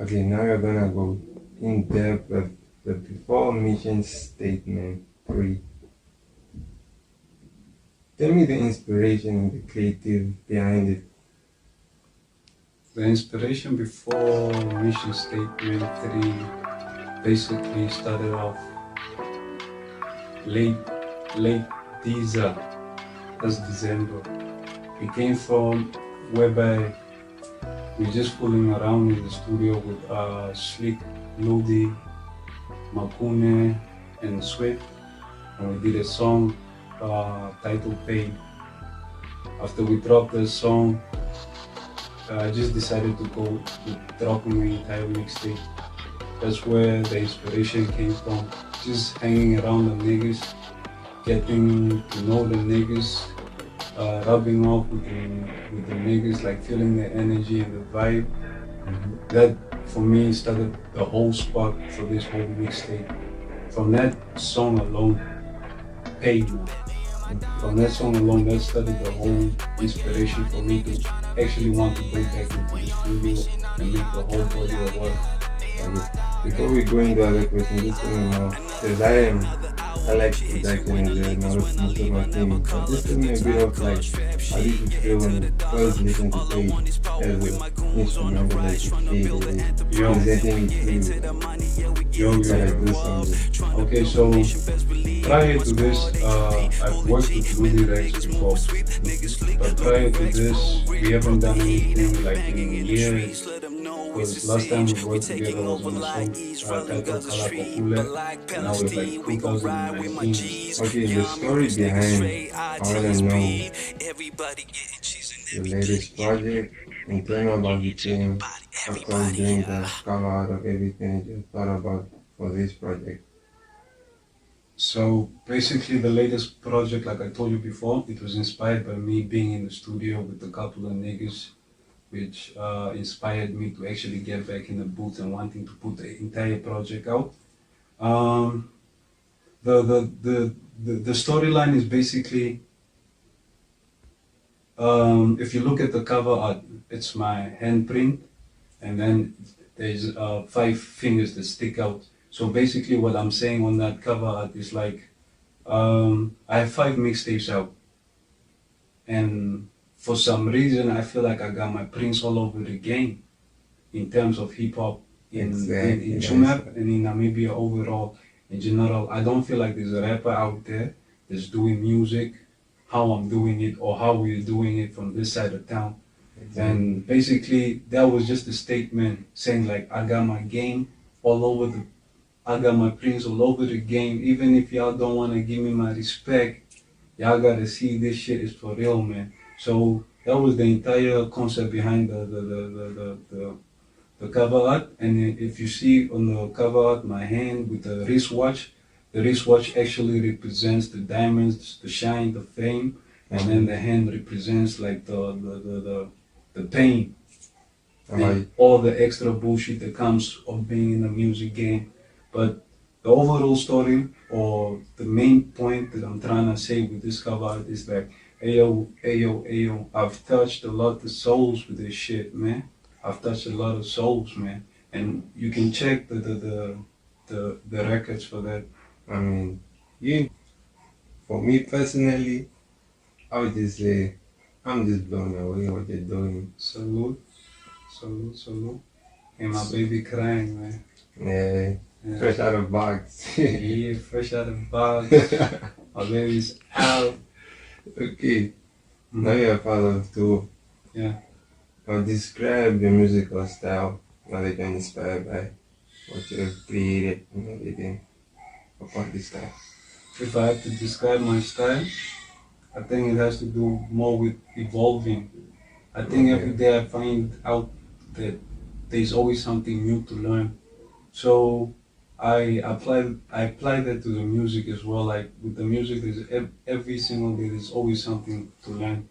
Okay, now you're gonna go in depth with the before mission statement 3. Tell me the inspiration and the creative behind it. The inspiration before mission statement 3 basically started off late that's December. We came from whereby we're just fooling around in the studio with Slick, Lodi, Makune, and Sweat, and we did a song titled Pain. After we dropped the song, I just decided to go to dropping the entire mixtape. That's where the inspiration came from. Just hanging around the niggas, getting to know the niggas, rubbing off with the niggas, like feeling the energy and the vibe. That for me started the whole spark for this whole mixtape. From that song alone, Paid. From that song alone, that started the whole inspiration for me to actually want to go back into the studio and make the whole body of work. Before we go into other questions, just tell me now, because I like production as well, now it's most of my thing. But just tell me a bit of like, how did you feel when you first listened to Paid as an instrumental that you created it, presenting it to you, gotta do something. Okay, so prior to this, I've worked with Rudy Rex before, but prior to this, we haven't done anything like in years. Because last time we worked together was on a song titled Kalakokule, and that was like 2019. Okay, the story behind, I wanna know the latest project and tell me about the team after doing the cover out of everything you thought about for this project. So basically the latest project, like I told you before, it was inspired by me being in the studio with a couple of niggas, which inspired me to actually get back in the booth and wanting to put the entire project out. The storyline is basically, if you look at the cover art, it's my handprint, and then there's 5 fingers that stick out. So basically what I'm saying on that cover art is like, I have 5 mixtapes out, and for some reason I feel like I got my prints all over the game in terms of hip hop in Chumap and in Namibia overall. In general, I don't feel like there's a rapper out there that's doing music how I'm doing it or how we're doing it from this side of town. And basically that was just a statement saying like, I got my game all over I got my prints all over the game. Even if y'all don't want to give me my respect, y'all gotta see this shit is for real, man. So that was the entire concept behind the cover art. And if you see on the cover art my hand with the wristwatch, the wristwatch actually represents the diamonds, the shine, the fame, and then the hand represents like the pain and all the extra bullshit that comes of being in the music game. But the overall story or the main point that I'm trying to say with this cover art is like, ayo, I've touched a lot of souls with this shit, man. I've touched a lot of souls, man. And you can check the records for that. I mean, for me personally, I would just say, I'm just blown away what you're doing. Salute. And my baby crying, man. Yeah. Fresh out of box. Yeah, fresh out of box. My baby's out. Okay. Now you're a father of 2. Yeah. Now describe your musical style now that you're inspired by what you have created and everything about this style. If I have to describe my style, I think it has to do more with evolving. I think every day I find out that there's always something new to learn. So I apply that to the music as well. Like with the music, there's every single day there's always something to learn.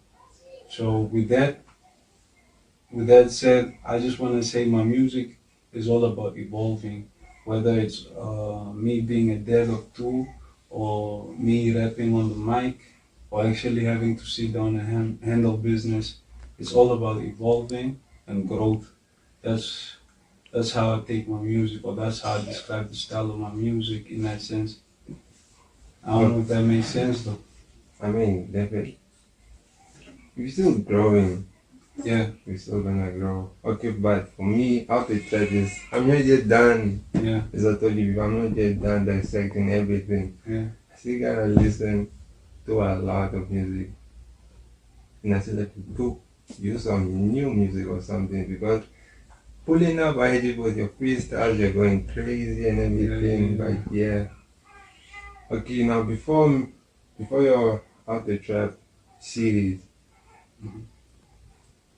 So with that said, I just want to say my music is all about evolving. Whether it's me being a dad of 2, or me rapping on the mic, or actually having to sit down and handle business, it's all about evolving and growth. That's That's how I take my music, or that's how I describe the style of my music in that sense. I don't know if that makes sense though. I mean, definitely. We're still growing. Yeah. We're still gonna grow. Okay, but for me, how to try this, I'm not yet done. Yeah. As I told you, I'm not yet done dissecting everything. Yeah. I still gotta listen to a lot of music. And I still like to go use some new music or something, because pulling up ahead with your freestyles, you're going crazy and everything. Yeah. But yeah. Okay, now before your Out the Trap series,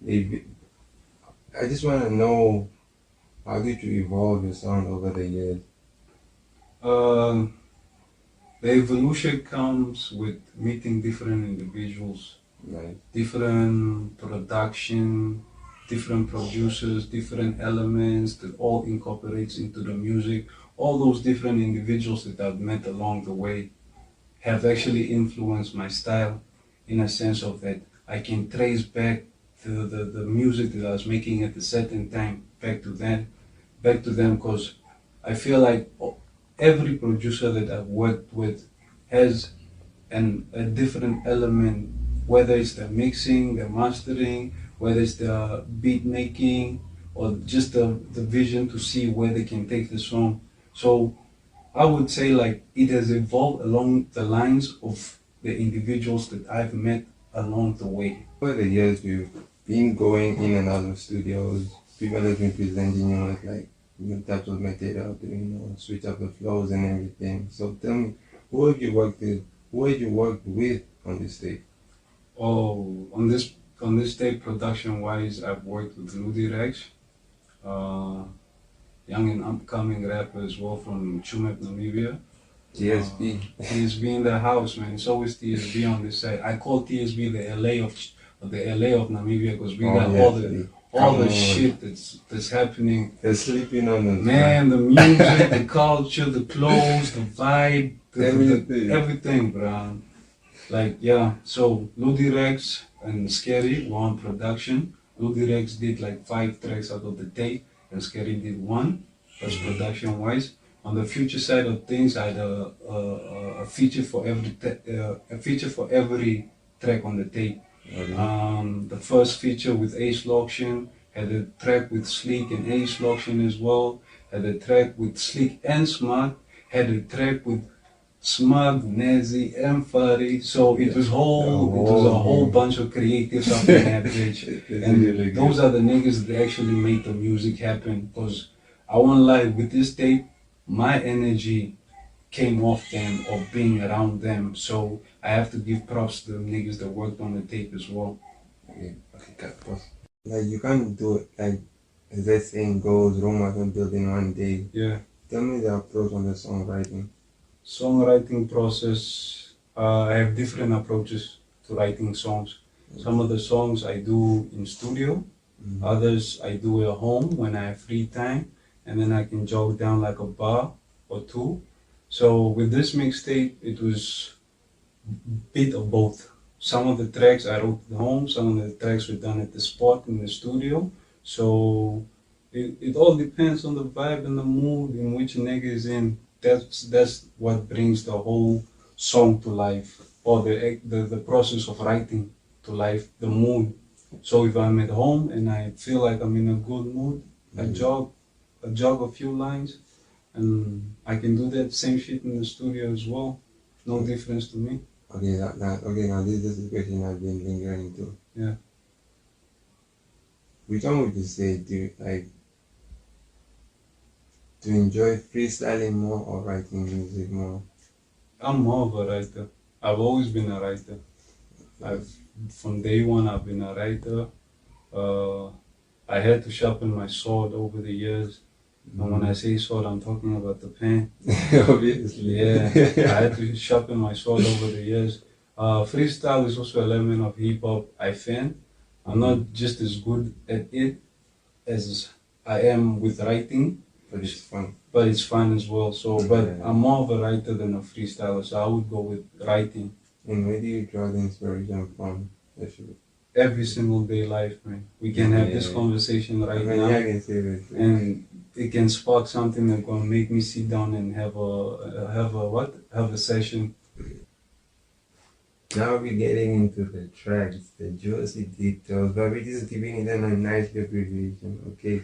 I just want to know, how did you evolve your sound over the years? The evolution comes with meeting different individuals, Like, different production, different producers, different elements that all incorporates into the music. All those different individuals that I've met along the way have actually influenced my style, in a sense of that I can trace back to the music that I was making at a certain time back to them, because I feel like every producer that I've worked with has a different element, whether it's the mixing, the mastering, whether it's the beat making, or just the vision to see where they can take the song. So I would say like it has evolved along the lines of the individuals that I've met along the way. over the years, you've been going in and out of studios. People have been presenting you with like new types of material to switch up the flows and everything. So tell me, who have you worked with? Who have you worked with on this tape? Oh, on this tape production wise, I've worked with Ludi Rex, young and upcoming rapper as well from Chumep, Namibia. TSB. TSB in the house, man. It's always TSB on this side. I call TSB the LA of Namibia, because we got all the shit that's happening. They're sleeping on us. Man, the music, the culture, the clothes, the vibe, everything, bro. Like, yeah, so Ludi Rex and Scary were on production. Ludi Rex did like 5 tracks out of the tape, and Scary did 1. That's production wise. On the future side of things, I had a feature for every track on the tape. The first feature with Ace Loction, had a track with Sleek and Ace Loction as well, had a track with Sleek and Smart, had a track with Smug, Nazi, and Furry. So it was a whole bunch of creatives up in that bitch. And really those are the niggas that actually made the music happen. Because I won't lie, with this tape, my energy came off them or being around them. So I have to give props to the niggas that worked on the tape as well. Okay, cut, pause. Like, you can't do it, like, as that saying goes, Rome wasn't built in one day. Yeah. Tell me the approach on the songwriting. Songwriting process, I have different approaches to writing songs. Some of the songs I do in studio, others I do at home when I have free time, and then I can jot down like a bar or 2. So with this mixtape, it was a bit of both. Some of the tracks I wrote at home, some of the tracks were done at the spot in the studio. So it all depends on the vibe and the mood in which a nigga is in. That's what brings the whole song to life, or the process of writing to life, the mood. So if I'm at home and I feel like I'm in a good mood, I jog a few lines, and I can do that same shit in the studio as well. No difference to me. Okay, now this is the question I've been lingering to. Yeah. Which one would you say, to enjoy freestyling more or writing music more? I'm more of a writer. I've always been a writer. From day one, I've been a writer. I had to sharpen my sword over the years. And when I say sword, I'm talking about the pen. Obviously. Yeah, I had to sharpen my sword over the years. Freestyle is also an element of hip hop I find. I'm not just as good at it as I am with writing. But it's fun. But it's fun as well. So, but I'm more of a writer than a freestyler, so I would go with writing. And where do you draw the inspiration from? Every single day life, man. We can have this conversation right now. Yeah, I can say that. And it can spark something that's gonna make me sit down and have a session. Now we're getting into the tracks, the juicy details, but we're just giving it a nice abbreviation, okay?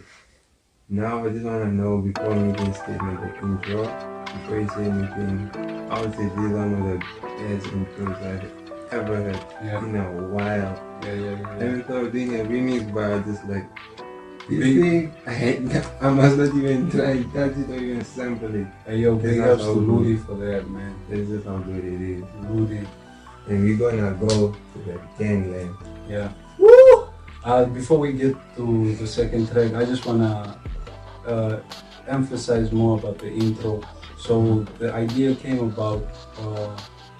Now I just want to know, before making statement, the intro, before you say anything, I would say this is one of the best intros I've ever heard in a while. I even thought of doing a remix, but I just like, this thing, I must not even try, touch it or even sample it. Hey yo, big ups to Ludi for that, man. This is how good it is. Ludi. And we're gonna go to the gangland. Yeah. Woo! Before we get to the second track, I just wanna emphasize more about the intro. So the idea came about,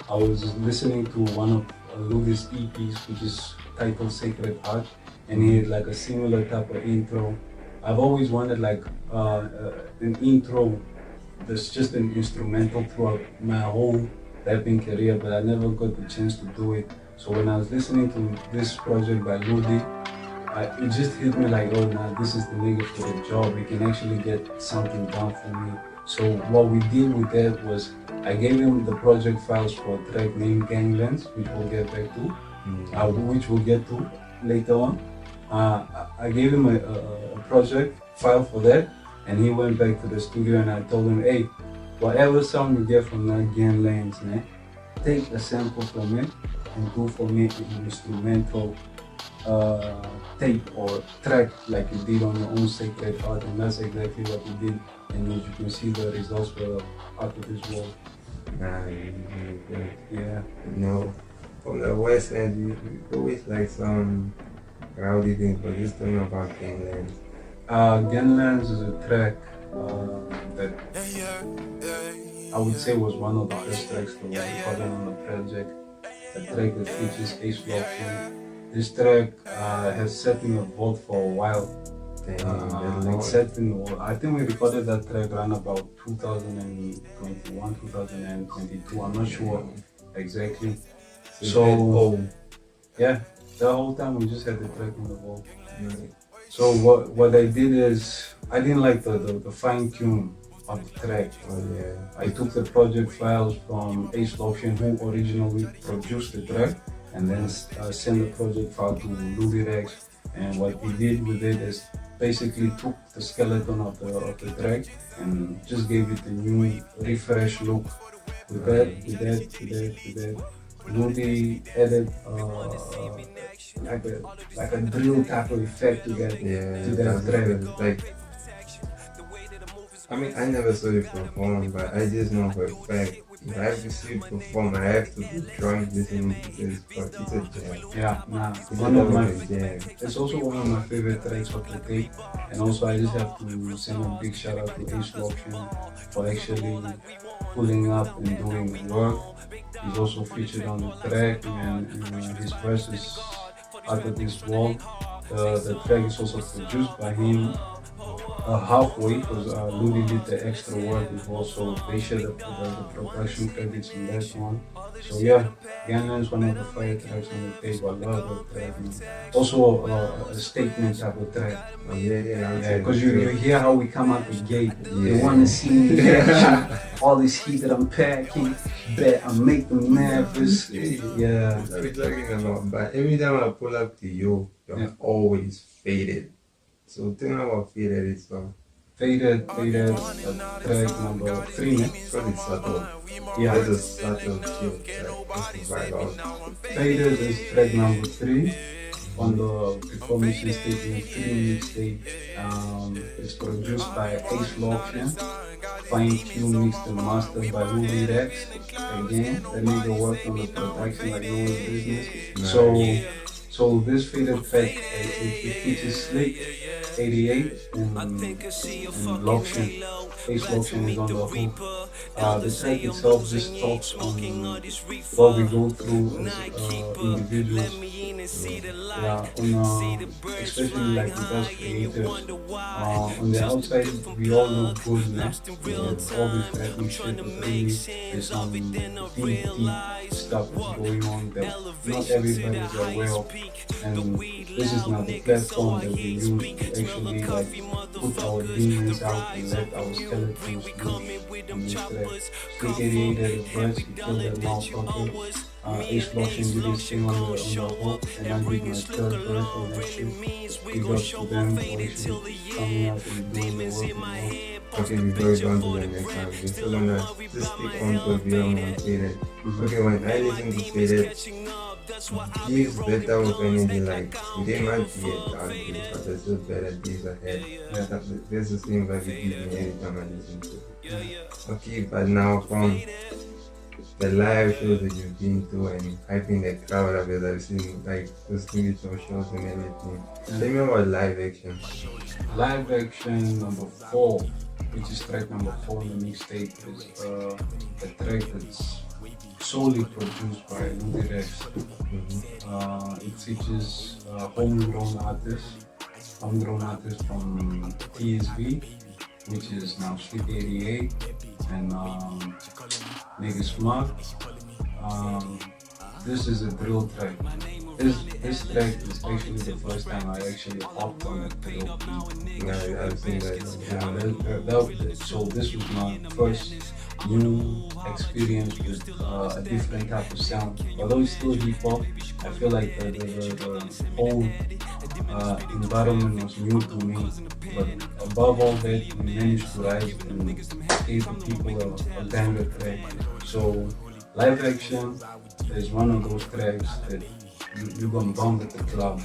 I was listening to one of Ludi's EPs, which is titled Sacred Art, and he had like a similar type of intro. I've always wanted like an intro that's just an instrumental throughout my whole rapping career, but I never got the chance to do it. So when I was listening to this project by Ludi, it just hit me like, oh nah, this is the nigga for the job. We can actually get something done for me. So what we did with that was, I gave him the project files for a track named Ganglands, which we'll get back to, which we'll get to later on. I gave him a project file for that, and he went back to the studio, and I told him, hey, whatever song you get from that Ganglands, man, take a sample from it and do for me an instrumental tape or track like you did on your own Sacred Art, and that's exactly what we did. And as you can see, the results were out of this world. Yeah. No, from the West End, you always like some rowdy things, but just tell me about Ganglands. Ganglands is a track that I would say was one of the first tracks that was recorded on the project. A track that features Ace Lockton. This track has sat in the vault for a while. I think we recorded that track around about 2021, 2022. I'm not sure exactly. So yeah, the whole time we just had the track in the vault. So what I did is, I didn't like the fine tune of the track. I took the project files from Ace Lockton, who originally produced the track, and then sent the project file to Ludi Rex. And what we did with it is basically took the skeleton of the track and just gave it a new, refresh look. With that, Ludi added like a drill type of effect to that track. Like, I mean, I never saw you perform, but I just know for a fact, if I have to see you perform, I have to be drunk listening to this, but it's a jam. Yeah, it's also one of my favorite tracks of the tape. And also I just have to send a big shout out to Ace Lockton for actually pulling up and doing the work. He's also featured on the track, and his verse is out of this world. The track is also produced by him halfway, because Ludi did the extra work as well, so they share the production credits in that one. So yeah, Gangland is one of the fire tracks on the tape. I love that track. Also a statement type of track. Because you hear how we come out the gate. They want to see me in action. All this heat that I'm packing, bet I make them nervous. Yeah. We're talking about, but every time I pull up to you, you're always faded. So tell me about Faded itself. Faded, track number 3, man. Because it's subtle. Yeah. That's a subtle chill track. That's the vibe out. Faded is track number 3 on the Before Mission Statement 3 mixtape. It's produced by Ace Lockton, fine tune mixed and mastered by Ludi Rex. Again, that nigga worked on the production like no one's business. So this Faded track, it features Slick, 88, and Lockton. Ace Lockton is on the hook. The track itself just talks on what we go through as individuals. Especially like with us creators. On the outside, we all look good, man. All this rapping shit, but really there's some deep stuff is going on that not everybody is aware of, and this is now the platform that we use to actually like put our demons out and let our skeletons loose on this track. Stick 88 at his verse, he killed that motherfucker. Explosion did his thing on the hook, and I did my third verse on that shit. Big ups to them for actually coming out and doing the work, you know. Okay, before we go on to the next one, we still gonna just stick on to Beyond and Faded. Okay, when I listen to Faded, gives that type of energy, like they might be a dark day, but there's still better days ahead. Yeah, that's the same vibe it gives me every time I listen to it. Okay, but now from the live shows that you've been to and hyping the crowd up, as I've seen like those TV shows and everything. Tell me about live action. Live action number 4, which is track number 4 in the mixtape, is a track that's solely produced by ROTCERID. It features homegrown artists from TSB, which is now Sleep 88, and Nigga Smart. This is a drill track. This track is actually the first time I actually hopped on a drill beat. Yeah, I've seen that. So this was my first new experience with a different type of sound. Although it's still hip hop, I feel like the whole environment was new to me. But above all that, we managed to rise and give the people a banger track. So live action is one of those tracks that you're gonna bomb at the club.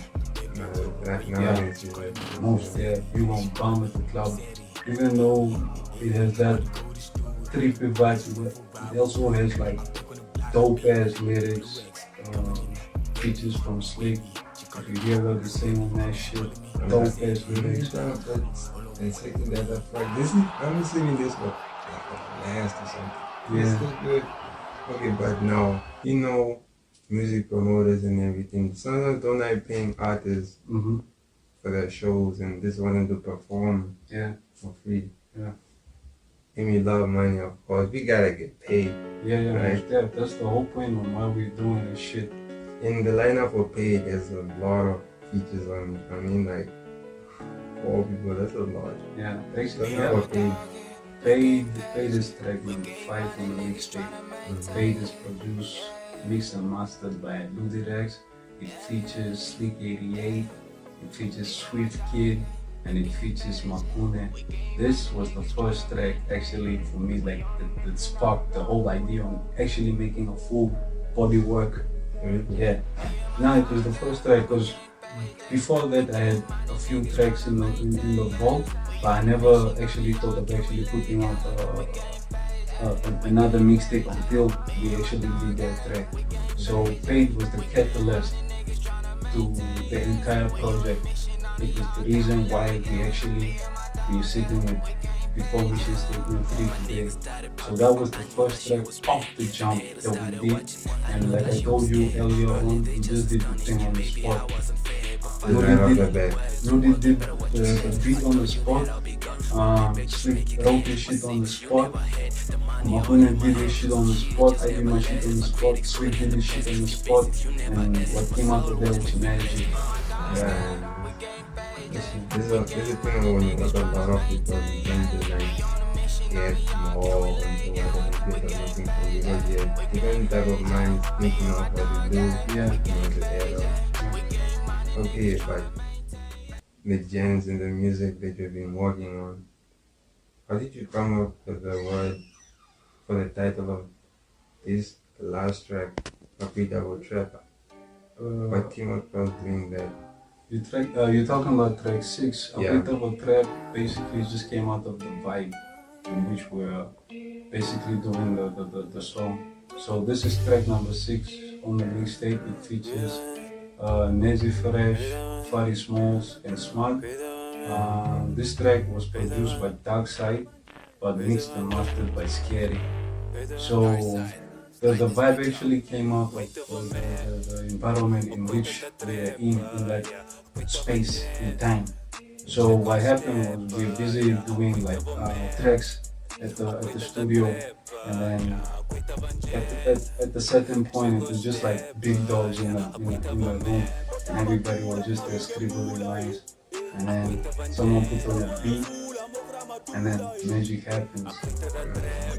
You're gonna bomb at the club. Even though it has that trippy vibe, it also has like dope ass lyrics, features from Slick. If you hear her sing on that shit, dope ass lyrics. And second that up like this is I'm singing this for last or something. It's still good. Okay, but now you know music promoters and everything. Sometimes don't like paying artists for their shows and just want them to perform for free. Yeah. Give me a lot of money, of course. We gotta get paid. Right? That's the whole point of why we're doing this shit. In the lineup for paid, there's a lot of features on it. I mean, like 4 people, that's a lot. Yeah, basically, Paid. Paid is track number 5 on the mixtape. Paid is produced, mixed and mastered by ROTCERID. It features Sleek 88, it features Swift Kid, and it features Makune. This was the first track actually for me, like that sparked the whole idea on actually making a full body work. Yeah. Now it was the first track because before that I had a few tracks in the vault, but I never actually thought of actually putting out another mixtape until we actually did that track. So Paid was the catalyst to the entire project. It was the reason why we're sitting with Before We Should Stay Doing 3 today. So that was the first track off the jump that we did. And like I told you earlier on, we just did the thing on the spot. Rudy did the beat on the spot. Slick wrote his shit on the spot. Makune did his shit on the spot. I did my shit on the spot. Slick did his shit on the spot. And what came out of there was magic. Yeah. This is a thing when you got a lot of people who tend to like get more into what people are looking for because they're different type of minds thinking of what to do. Okay, but the genres and the music that you've been working on, how did you come up with the word for the title of this, the last track, Papi Double Trap? What came up with doing that? You're talking about track 6. Yeah. A bit of a trap basically just came out of the vibe in which we're basically doing the song. So this is track number 6 on the mixtape. It features Nezi Fresh, Fari Smalls, and Smart. This track was produced by Dark Side, but mixed and mastered by Scary. So the vibe actually came out of the environment in which we're in that space and time. So what happened was we were busy doing like tracks at the studio, and then at a certain point it was just like big dogs in the room, and everybody was just there scribbling lines, and then someone put on a beat, and then magic happens.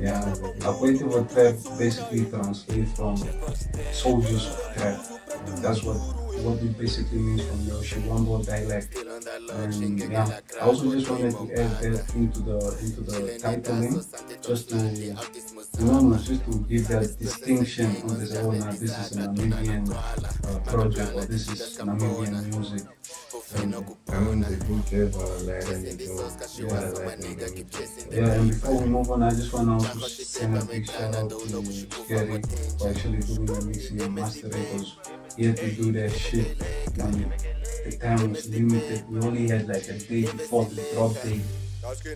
Yeah, Apoitive trap basically translates from soldiers of trap. That's what it basically means from your Shivambo dialect. And yeah, I also just wanted to add that into the titling, just to just to give that distinction on this. Oh, now this is a Namibian project, or this is Namibian music. And, I mean, the good trip light and the yeah, and before we move on, I just want to also send a big shout out to Gary for actually doing the mixing and mastering, because he had to do that shit when the time was limited. We only had like a day before the drop date,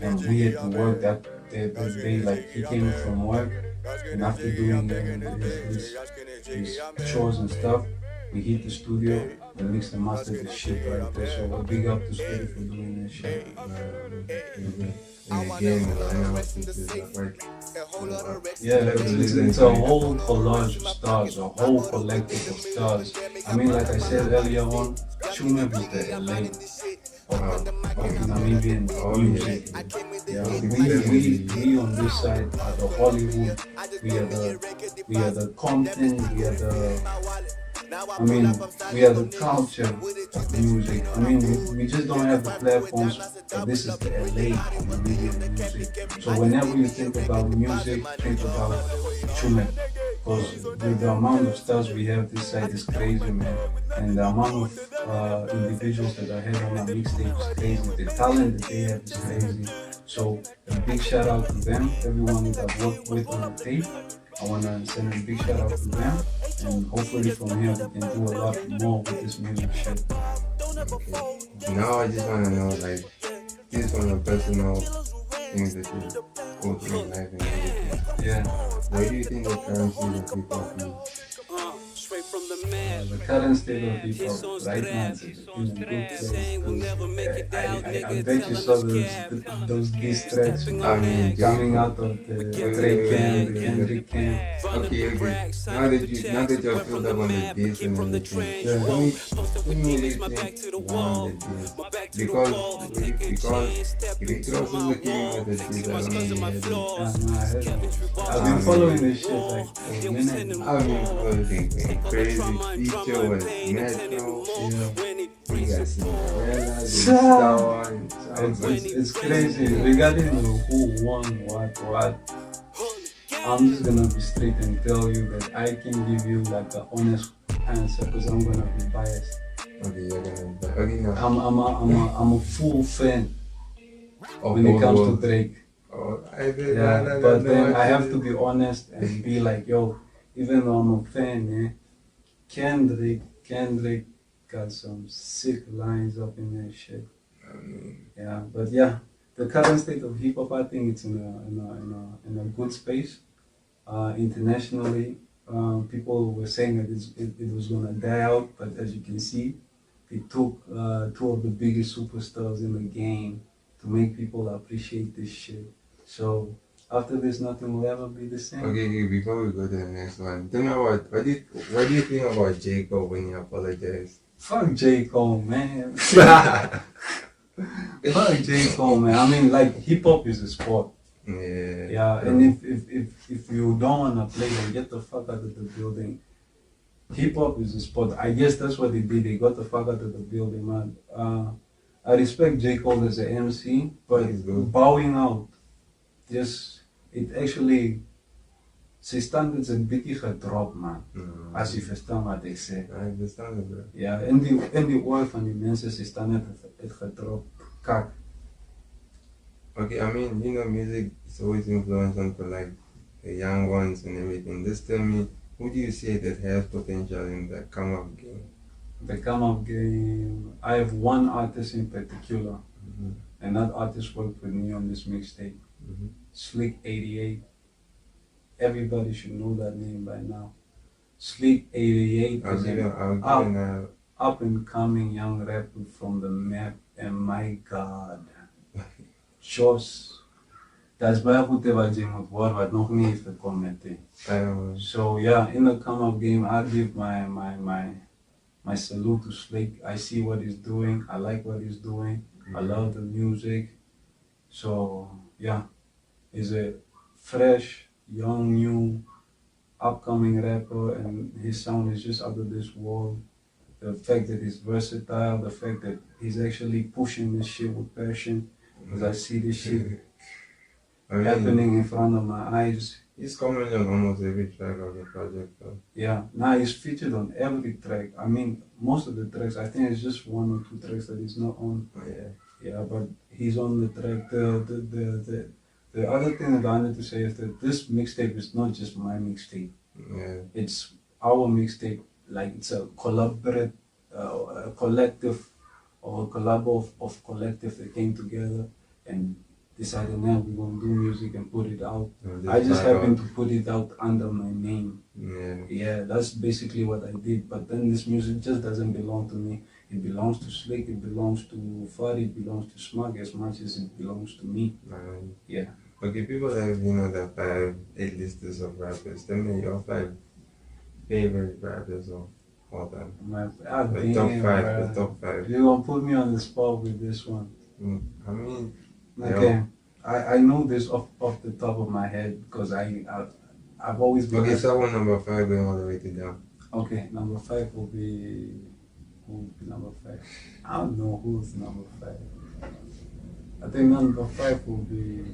and we had to work that day. Like, he came from work, and after doing his chores and stuff, we hit the studio and mixed and mastered the shit right there. So a big up to Scotty for doing that shit. Yeah, it's a whole collage of stars, a whole collective of stars. I mean, like I said earlier on, Chumeb is the LA of Namibian music. Yeah, we on this side are the Hollywood, we are the Compton, we are the culture of music. I mean, we just don't have the platforms, but this is the LA of Namibian music. So whenever you think about music, think about Chumeb. Because with the amount of stars we have this side is crazy, man. And the amount of individuals that I have on my mixtape is crazy. The talent that they have is crazy. So a big shout out to them, everyone that I've worked with on the tape. I want to send a big shout out to them, and hopefully from here we can do a lot more with this music shit. Okay. Now I just want to know, like, this one of personal things that you go through in life and everything. Yeah. Where do you think the current state of hip hop is? The current state of hip hop right now is in a good place. I bet you saw those diss tracks coming out of the Drake camp, the Kendrick camp. Okay. Now that you're filled up on the diss and everything, let me listen on the diss. Because if you could also look at the diss, I don't know if you had it. I've been following this shit like for a minute. I've been following crazy. Feature was Metro, we got Cinderella, it's crazy. Regarding who won what, I'm just gonna be straight and tell you that I can give you like an honest answer, because I'm gonna be biased. Okay, you're gonna be biased. Okay, no. I'm a full fan when it comes to Drake. But then I have to be honest and be like, yo, even though I'm a fan, Kendrick got some sick lines up in that shit. Yeah, but yeah, the current state of hip hop, I think it's in a good space. Internationally, people were saying that it was gonna die out, but as you can see, it took two of the biggest superstars in the game to make people appreciate this shit. So after this, nothing will ever be the same. Okay, before we go to the next one, tell me what do you think about J. Cole when he apologized? Fuck J. Cole, man. Fuck J. Cole, man. I mean, like, hip hop is a sport. Yeah, and if you don't wanna play, then get the fuck out of the building. Hip hop is a sport. I guess that's what they did. They got the fuck out of the building, man. I respect J. Cole as an MC, but bowing out, it actually, sy standards een bietjie gedrop, man. As jy verstaan wat ek sê. I understand it, bro. Ja, in die oor van die mense, sy standaard het gedrop. Kak. Okay, I mean, music is always influential for like the young ones and everything. Just tell me, who do you say that has potential in the come-up game? The come-up game, I have one artist in particular, and that artist worked with me on this mixtape. Slick 88. Everybody should know that name by now. Slick 88 is an up and coming young rapper from the map, and my God, Dat is baie goed wat jy moet hoor wat nog nie heeft gekom met die. So yeah, in the come-up game, I give my salute to Slick. I see what he's doing. I like what he's doing. I love the music. So yeah, he's a fresh, young, new, upcoming rapper, and his sound is just out of this world. The fact that he's versatile, the fact that he's actually pushing this shit with passion, because I see this shit happening in front of my eyes. He's coming on almost every track of the project though. Yeah, now he's featured on every track. I mean, most of the tracks, I think it's just 1 or 2 tracks that he's not on. Oh, yeah. Yeah, but he's on the track. The other thing that I wanted to say is that this mixtape is not just my mixtape. Yeah. It's our mixtape. Like it's a collaborative, a collective, or a collab of collective that came together and decided now we're gonna do music and put it out. I just happened to put it out under my name. Yeah, that's basically what I did. But then this music just doesn't belong to me. It belongs to Slick, it belongs to Fari, it belongs to Smug as much as it belongs to me. Yeah. Okay, people have, the 5 A-listers of rappers. Tell me your 5 favorite rappers of all time. The top 5. You're gonna put me on the spot with this one. I mean, okay. I know this off the top of my head because I've always been. Okay, so number 5 going all the way to down. Okay, number 5 will be. Who would be number 5? I don't know who's number 5. I think number 5 will be.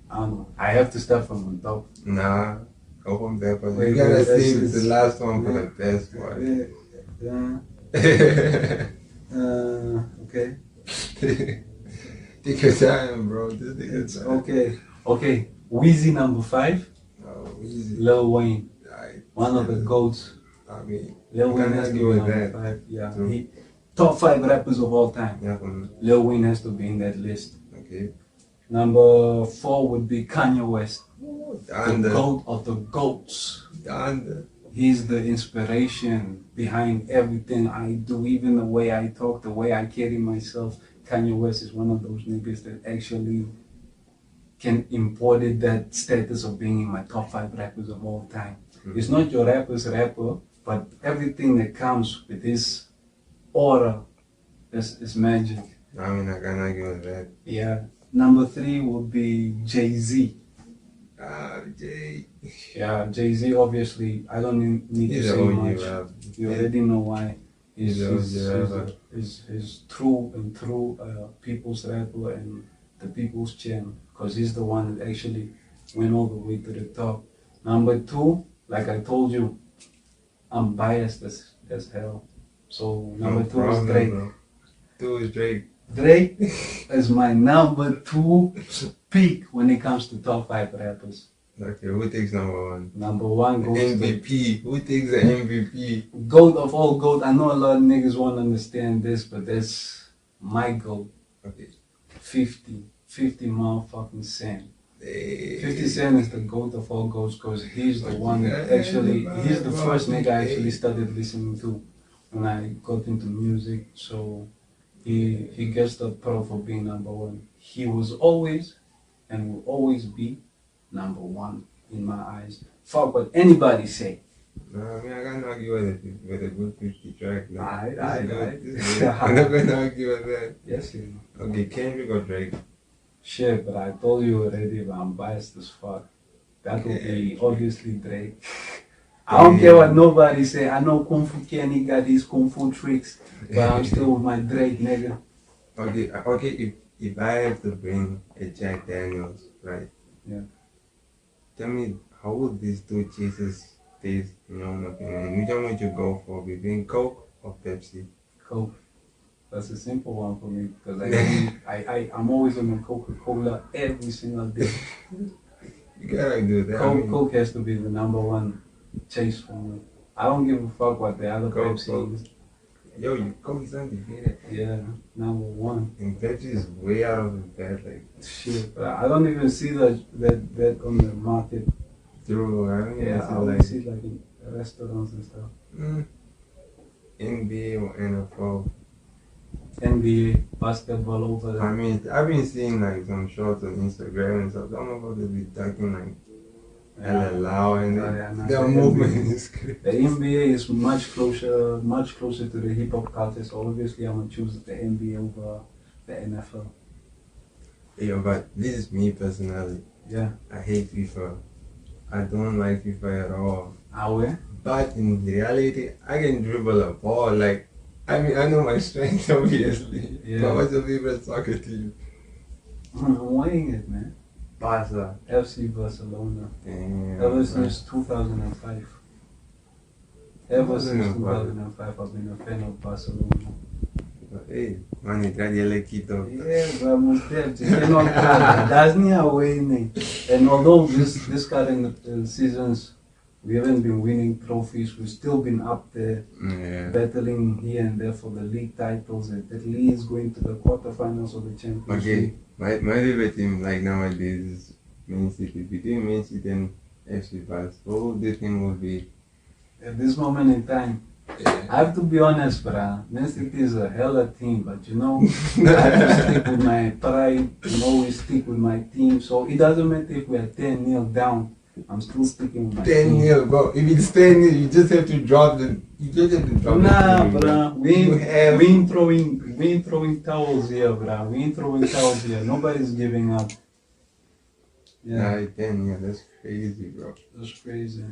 I don't know. I have to start from the top. Nah, go from there. But you gotta save the last one for the best one. Okay. Take your time, bro. Just take your time. Okay. Weezy number 5. Oh, Weezy. Lil Wayne. Right. One of the GOATs. I mean, Lil Wayne has to be number 5. Yeah. Top 5 rappers of all time. Yeah. Lil Wayne has to be in that list. Okay. Number 4 would be Kanye West. The GOAT of the GOATs. Under. He's the inspiration behind everything I do, even the way I talk, the way I carry myself. Kanye West is one of those niggas that actually can embody that status of being in my top 5 rappers of all time. It's not your rapper's rapper, but everything that comes with his aura is magic. I mean, I can't argue with that. Yeah. Number 3 would be Jay-Z. Jay. Yeah, Jay-Z obviously, I don't need to say much. You already know why. He's true and true people's rapper and the people's champ, because he's the one that actually went all the way to the top. Number 2, like I told you, I'm biased as hell. So number 2 is Drake. 2 is Drake. Drake is my number 2 pick when it comes to top 5 rappers. Okay, who takes number 1? Number 1 goes MVP. Who takes the MVP? GOAT of all GOAT. I know a lot of niggas won't understand this, but that's my GOAT. Okay. 50 motherfucking Cent. Hey. 50 Cent is the GOAT of all GOATs because he's the one that actually, he's the first nigga I actually started listening to when I got into music. So he gets the pro for being number 1. He was always and will always be number 1 in my eyes. Fuck what anybody say. Nah, I mean, I can't argue with a good 50 track. No. Aight. I'm not gonna argue with that. Yes, you know. Okay, Kendrick or Drake? Shit, but I told you already, but I'm biased as fuck. That would be obviously Drake. I don't care what nobody say. I know Kung Fu Kenny got these Kung Fu tricks, but I'm still with my Drake, nigga. Okay. If I have to bring a Jack Daniels, right? Yeah. Tell me, how would these 2 chases taste in your own opinion? Which one would you go for, between Coke or Pepsi? Coke. That's a simple one for me because I'm always on the Coca-Cola every single day. You gotta do that. Coke has to be the number 1 chase for me. I don't give a fuck what the other Pepsi is. Yo, Coke is undefeated. Yeah, number 1. And Pepsi is way out of the bed, like shit. But I don't even see that on the market. True, I don't I only see like in restaurants and stuff. NBA or NFL. NBA basketball over there. I mean, I've been seeing like some shorts on Instagram and stuff. Some of us be talking like hella loud and their movement is crazy. The NBA is much closer to the hip hop culture. So obviously, I'm gonna choose the NBA over the NFL. Yeah, but this is me personally. Yeah. I hate FIFA. I don't like FIFA at all. Awe? But in reality, I can dribble a ball. Like, I mean, I know my strength, obviously. Yeah. But what's your favorite soccer team? I'm weighing it, man. Barca. FC Barcelona. Damn. Ever since 2005. Ever since 2005, I've been a fan of Barcelona. But hey, man, you got your leg kicked off. Yeah, but most definitely. That's not a winning. And although this current seasons, we haven't been winning trophies, we've still been up there, battling here and there for the league titles, and at least going to the quarterfinals of the Champions League. My favorite team like nowadays is Man City. Between Man City and FC Barcelona, what would this thing would be? At this moment in time, I have to be honest, bruh. Man City is a hella team, but you know, I have to stick with my pride and always stick with my team. So it doesn't matter if we are 10-0 down, I'm still sticking with my team. 10-0, bro. If it's 10-0, you just have to drop the. You just have to drop Nah, the team, bruh. We ain't throwing towels here, bruh. We ain't throwing towels here. Nobody's giving up. Yeah. Nah, 10-0, that's crazy, bro. That's crazy.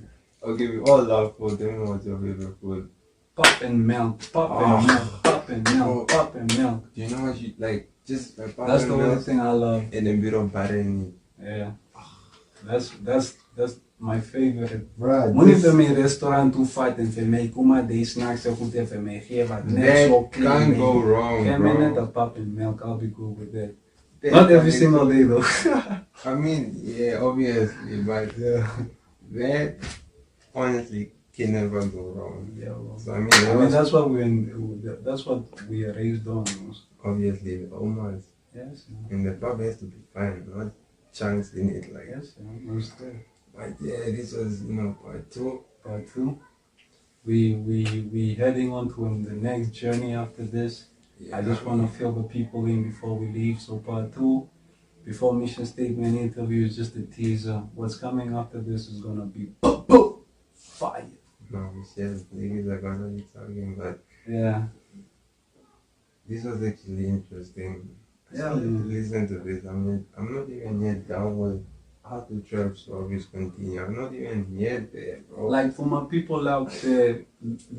Okay, we all love food. Tell me what's your favorite food. Pop and milk, pop and milk, pop and milk, pop and milk. Do you know what you like? Just like pop That's and the milk only thing I love. and a bit of butter in Yeah. That's my favorite. Right. Moet je met een restaurant toe fight en voor mij kom maar deze snacks ook goed even mee geven. Net zo That can't go wrong, Geen bro. minute of pop and milk, I'll be good with that. Not every single day though. I mean, yeah, obviously, but that honestly can never go wrong. Yeah, well, So I mean, that's what we are raised on. obviously almost, Yes. and the pub has to be fine, not chunks in it like. Yes. Most there. But yeah, this was part 2. Part 2. We heading on to the next journey after this. Yeah, I just want to fill the people in before we leave. So part 2, before mission statement interview, is just a teaser. What's coming after this is gonna be fire. No, we said niggas are gonna be talking, but Yeah. this was actually interesting. I Yeah, still have to man. listen to this. I'm not even yet down with how to trap stories continue. I'm not even yet there, bro. Like for my people out there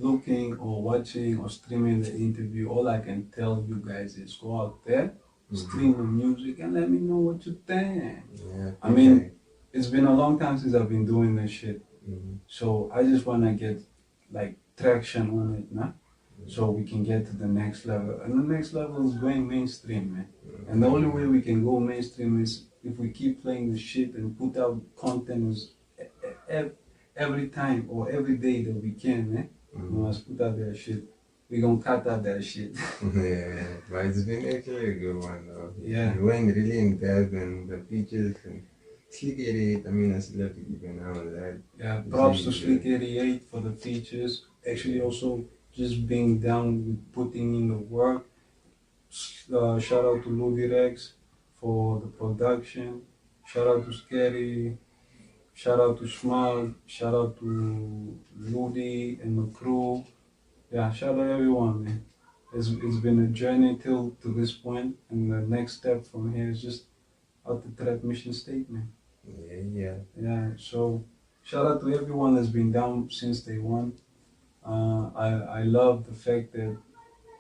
looking or watching or streaming the interview, all I can tell you guys is go out there, stream the music, and let me know what you think. Yeah, I mean, it's been a long time since I've been doing this shit. So I just want to get like traction on it, nah? So we can get to the next level. And the next level is going mainstream, man. And the only way we can go mainstream is if we keep playing the shit and put out content every time or every day that we can, man. We must put out that shit. We gonna cut out that shit. Yeah, but it's been actually a good one though. Yeah. We went really in depth and the features and Slick 88, I mean, I still have to keep an eye on that. Yeah, props to Slick 88 for the features. Actually, also just being down with putting in the work. Shout out to Ludi Rex for the production. Shout out to Scary. Shout out to Smile. Shout out to Ludi and the crew. Yeah, shout out everyone, man. It's been a journey till to this point, and the next step from here is just out the trap mission statement. Yeah, so shout out to everyone that's been down since day one. I love the fact that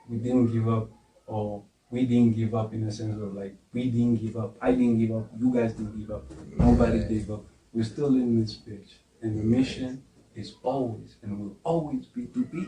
we didn't give up, or we didn't give up in a sense of like, we didn't give up, I didn't give up, you guys didn't give up, nobody gave up. We're still in this bitch, and the mission is always and will always be to be